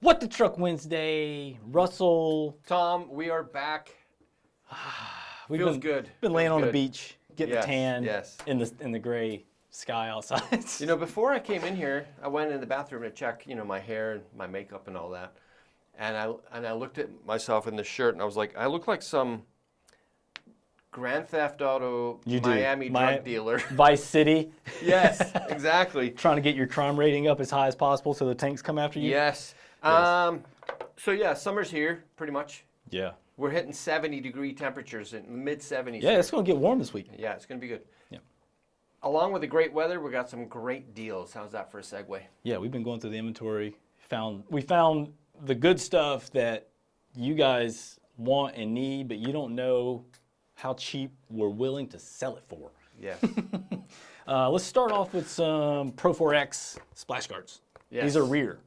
What the Truck Wednesday, Russell. Tom, we are back. Feels good. Been laying on the beach, getting a tan Yes. in the gray sky outside. You know, before I came in here, I went in the bathroom to check, my hair and my makeup and all that. And I looked at myself in the shirt and I was like, I look like some Grand Theft Auto Miami drug dealer. Vice City. Yes, exactly. Trying to get your crime rating up as high as possible so the tanks come after you. Yes. So yeah, summer's here, pretty much. Yeah. We're hitting 70-degree temperatures in the mid-70s. Yeah, it's going to get warm this week. Yeah, it's going to be good. Yeah. Along with the great weather, we got some great deals. How's that for a segue? Yeah, we've been going through the inventory. We found the good stuff that you guys want and need, but you don't know how cheap we're willing to sell it for. Yes. Let's start off with some ProForX splash guards. Yes. These are rear.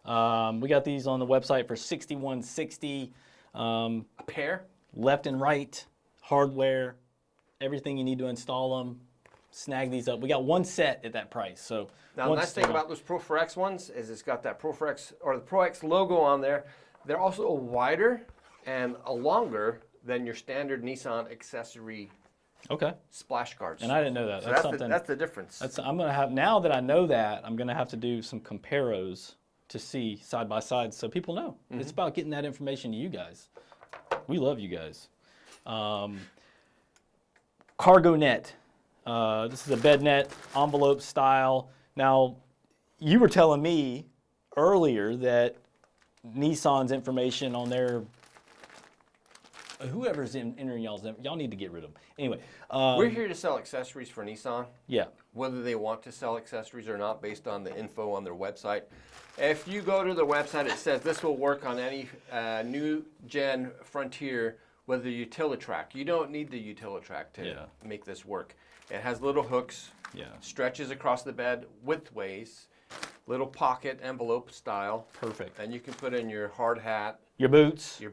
We got these on the website for $61.60. A pair? Left and right, hardware, everything you need to install them. Snag these up. We got one set at that price. So now, the nice thing about those ProForX ones is it's got that ProForX or the ProX logo on there. They're also wider and longer than your standard Nissan accessory splash guards. And I didn't know that. So that's the difference. I'm gonna have, now that I know that, I'm gonna have to do some comparos to see side by side so people know. Mm-hmm. It's about getting that information to you guys. We love you guys. Cargo net. This is a bed net, envelope style. Now, you were telling me earlier that Nissan's information on their, whoever's entering y'all need to get rid of them. Anyway. We're here to sell accessories for Nissan. Yeah. Whether they want to sell accessories or not based on the info on their website. If you go to their website, it says this will work on any new gen Frontier with the Utilitrack. You don't need the Utilitrack to make this work. It has little hooks, stretches across the bed widthways, little pocket envelope style. Perfect. And you can put in your hard hat, your boots, your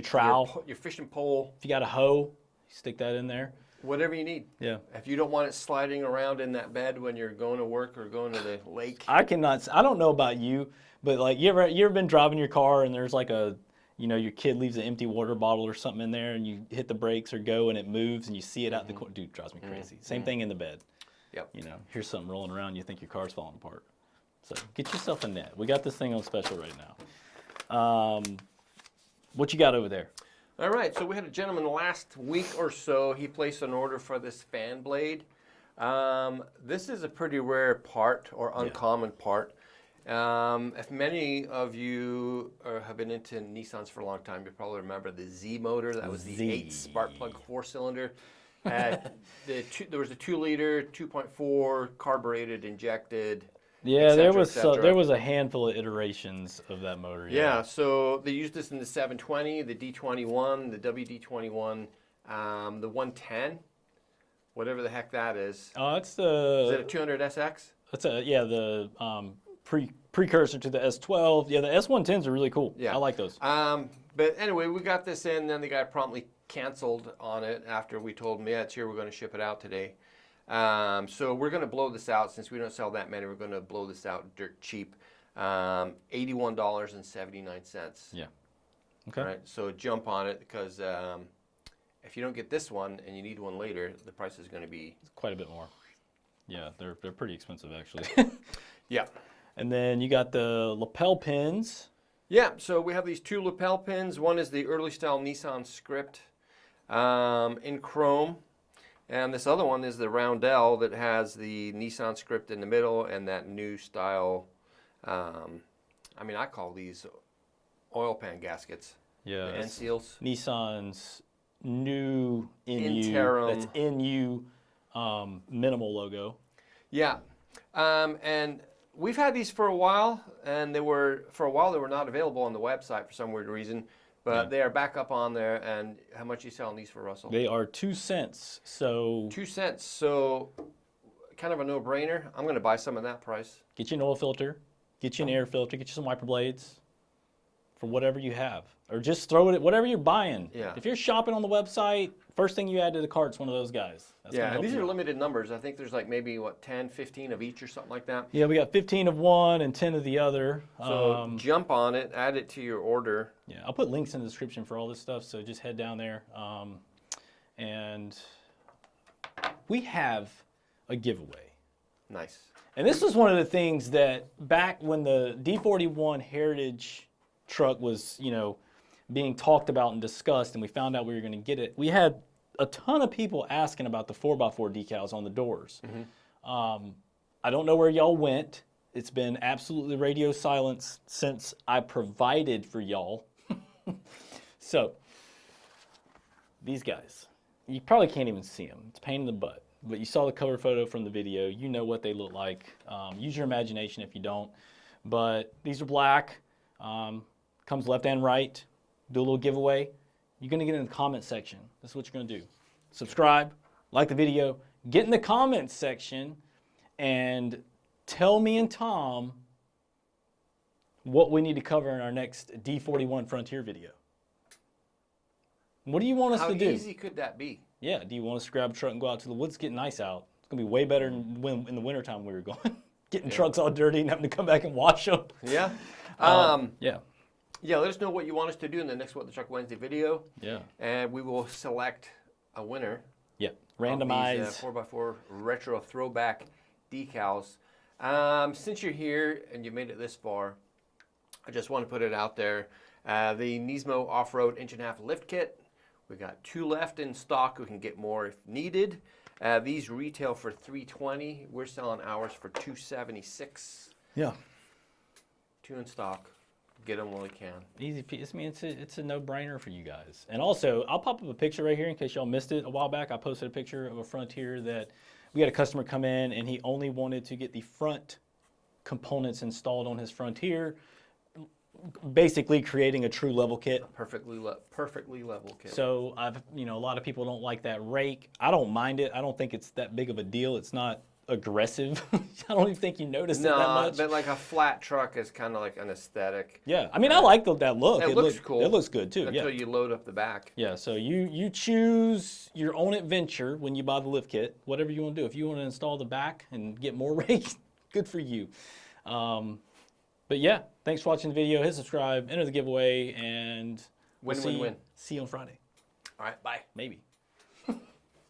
trowel, your fishing pole. If you got a hoe, stick that in there. Whatever you need. Yeah. If you don't want it sliding around in that bed when you're going to work or going to the lake. I don't know about you, but like you ever been driving your car and there's like a, your kid leaves an empty water bottle or something in there and you hit the brakes or go and it moves and you see it out the corner. Dude, it drives me crazy. Same thing in the bed. Yep. Here's something rolling around, you think your car's falling apart. So get yourself a net. We got this thing on special right now. What you got over there? All right, so we had a gentleman last week or so. He placed an order for this fan blade. This is a pretty rare part or uncommon part. If many of you have been into Nissans for a long time, you probably remember the Z motor. That was the 8 spark plug 4-cylinder. There was a 2-liter, 2.4 carbureted, injected. Yeah, there was a handful of iterations of that motor. Yeah, so they used this in the 720, the D21, the WD21, the 110, whatever the heck that is. Oh, it's Is it a 200SX? That's the precursor to the S12. Yeah, the S110s are really cool. Yeah, I like those. But anyway, we got this in, then the guy promptly canceled on it after we told him, yeah, it's here, we're going to ship it out today. So we're going to blow this out. Since we don't sell that many, we're going to blow this out dirt cheap. $81.79. Yeah. Okay. All right, so jump on it because if you don't get this one and you need one later, the price is going to be quite a bit more. Yeah, they're pretty expensive actually. Yeah. And then you got the lapel pins. Yeah, so we have these 2 lapel pins. One is the early style Nissan script in chrome. And this other one is the roundel that has the Nissan script in the middle and that new style. I call these oil pan gaskets. Yeah. The end seals. Nissan's new Interim. That's NU minimal logo. Yeah. And we've had these for a while, and they were not available on the website for some weird reason. But they are back up on there, and how much are you selling these for, Russell? They are 2 cents, so... 2 cents, so kind of a no-brainer. I'm going to buy some at that price. Get you an oil filter, get you an air filter, get you some wiper blades. for whatever you have. Or just throw it at whatever you're buying. Yeah. If you're shopping on the website, first thing you add to the cart's one of those guys. That's Yeah, and these are limited numbers. I think there's like maybe, 10, 15 of each or something like that. Yeah, we got 15 of one and 10 of the other. So jump on it, add it to your order. Yeah, I'll put links in the description for all this stuff, so just head down there. And we have a giveaway. Nice. And this was one of the things that back when the D41 Heritage truck was, being talked about and discussed, and we found out we were going to get it, we had a ton of people asking about the 4x4 decals on the doors. Mm-hmm. I don't know where y'all went. It's been absolutely radio silence since I provided for y'all. So, these guys, you probably can't even see them. It's a pain in the butt. But you saw the cover photo from the video. You know what they look like. Use your imagination if you don't. But these are black. Comes left and right. Do a little giveaway. You're going to get in the comment section. This is what you're going to do. Subscribe, like the video, get in the comments section, and tell me and Tom what we need to cover in our next D41 Frontier video. What do you want us to do? How easy could that be? Yeah, do you want us to grab a truck and go out to the woods? It's getting nice out. It's going to be way better than when in the wintertime we were going. Getting trucks all dirty and having to come back and wash them. Yeah. Yeah. Yeah, let us know what you want us to do in the next What the Truck Wednesday video. Yeah. And we will select a winner. Yeah. Randomize. These 4x4 retro throwback decals. Since you're here and you made it this far, I just want to put it out there. The Nismo Off-Road Inch and a Half Lift Kit. We got 2 left in stock. We can get more if needed. These retail for $320. We're selling ours for $276. Yeah. 2 in stock. Get them while we can. Easy. I mean, it's a no-brainer for you guys. And also, I'll pop up a picture right here in case y'all missed it. A while back, I posted a picture of a Frontier that we had a customer come in, and he only wanted to get the front components installed on his Frontier, basically creating a true level kit. Perfectly level kit. So a lot of people don't like that rake. I don't mind it. I don't think it's that big of a deal. It's not aggressive. I don't even think you notice it that much. But like a flat truck is kind of like an aesthetic. Yeah, I mean, I like that look. It looks cool. It looks good too. Until you load up the back. Yeah, so you choose your own adventure when you buy the lift kit. Whatever you want to do. If you want to install the back and get more rake, good for you. But yeah, thanks for watching the video. Hit subscribe, enter the giveaway, and Win. see you on Friday. All right, bye. Maybe.